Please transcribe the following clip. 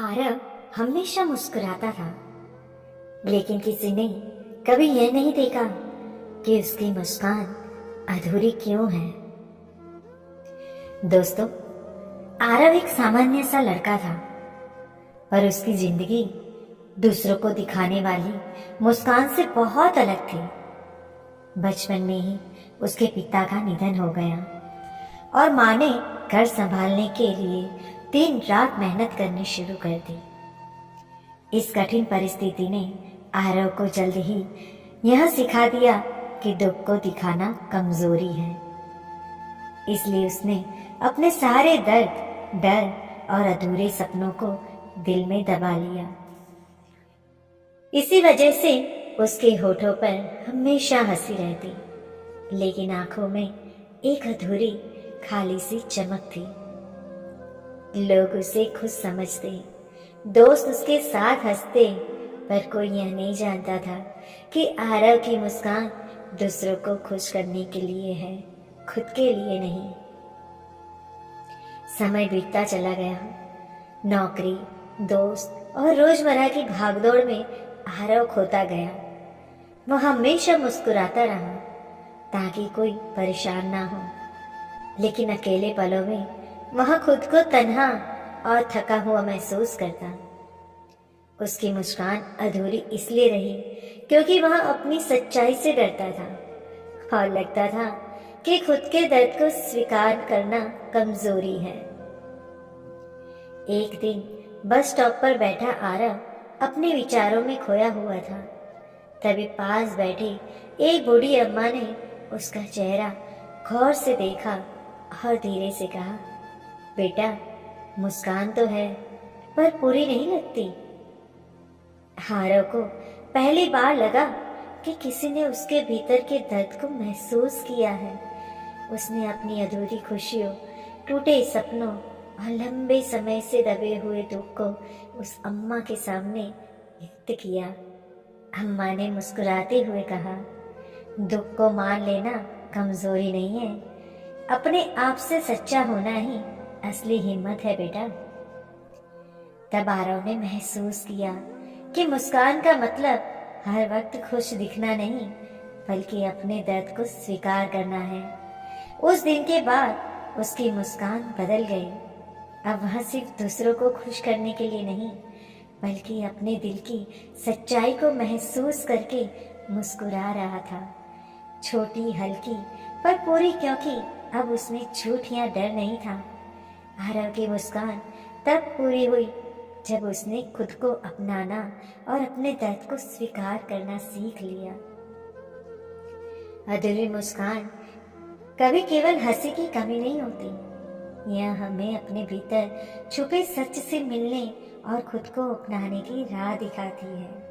आरव हमेशा मुस्कुराता था, लेकिन किसी ने कभी यह नहीं देखा कि उसकी मुस्कान अधूरी क्यों है। दोस्तों, आरव एक सामान्य सा लड़का था, पर उसकी जिंदगी दूसरों को दिखाने वाली मुस्कान से बहुत अलग थी। बचपन में ही उसके पिता का निधन हो गया और माँ ने घर संभालने के लिए दिन रात मेहनत करनी शुरू कर दी। इस कठिन परिस्थिति ने आरव को जल्द ही यह सिखा दिया कि दुख को दिखाना कमजोरी है। इसलिए उसने अपने सारे दर्द, डर और अधूरे सपनों को दिल में दबा लिया। इसी वजह से उसके होठों पर हमेशा हंसी रहती, लेकिन आंखों में एक अधूरी खाली सी चमक थी। लोग उसे खुश समझते, दोस्त उसके साथ हंसते, पर कोई यह नहीं जानता था कि आरव की मुस्कान दूसरों को खुश करने के लिए है, खुद के लिए नहीं। समय बीतता चला गया। नौकरी, दोस्त और रोजमर्रा की भागदौड़ में आरव खोता गया। वह हमेशा मुस्कुराता रहा ताकि कोई परेशान ना हो, लेकिन अकेले पलों में वह खुद को तन्हा और थका हुआ महसूस करता। उसकी मुस्कान अधूरी इसलिए रही क्योंकि वह अपनी सच्चाई से डरता था और लगता था कि खुद के दर्द को स्वीकार करना कमजोरी है। एक दिन बस स्टॉप पर बैठा आरव अपने विचारों में खोया हुआ था। तभी पास बैठी एक बूढ़ी अम्मा ने उसका चेहरा गौर से देखा और धीरे से कहा, बेटा, मुस्कान तो है पर पूरी नहीं लगती। आरव को पहली बार लगा कि किसी ने उसके भीतर के दर्द को महसूस किया है। उसने अपनी अधूरी खुशियों, टूटे सपनों और लंबे समय से दबे हुए दुख को उस अम्मा के सामने व्यक्त किया। अम्मा ने मुस्कुराते हुए कहा, दुख को मान लेना कमजोरी नहीं है, अपने आप से सच्चा होना ही असली हिम्मत है बेटा। तब आरव ने महसूस किया कि मुस्कान का मतलब हर वक्त खुश दिखना नहीं, बल्कि अपने दर्द को स्वीकार करना है। उस दिन के बाद उसकी मुस्कान बदल गई। अब वह सिर्फ दूसरों को खुश करने के लिए नहीं, बल्कि अपने दिल की सच्चाई को महसूस करके मुस्कुरा रहा था। छोटी, हल्की पर पूरी, क्योंकि अब उसमें झूठ या डर नहीं था। आरव की मुस्कान तब पूरी हुई जब उसने खुद को अपनाना और अपने दर्द को स्वीकार करना सीख लिया। अधूरी मुस्कान कभी केवल हंसी की कमी नहीं होती, यह हमें अपने भीतर छुपे सच से मिलने और खुद को अपनाने की राह दिखाती है।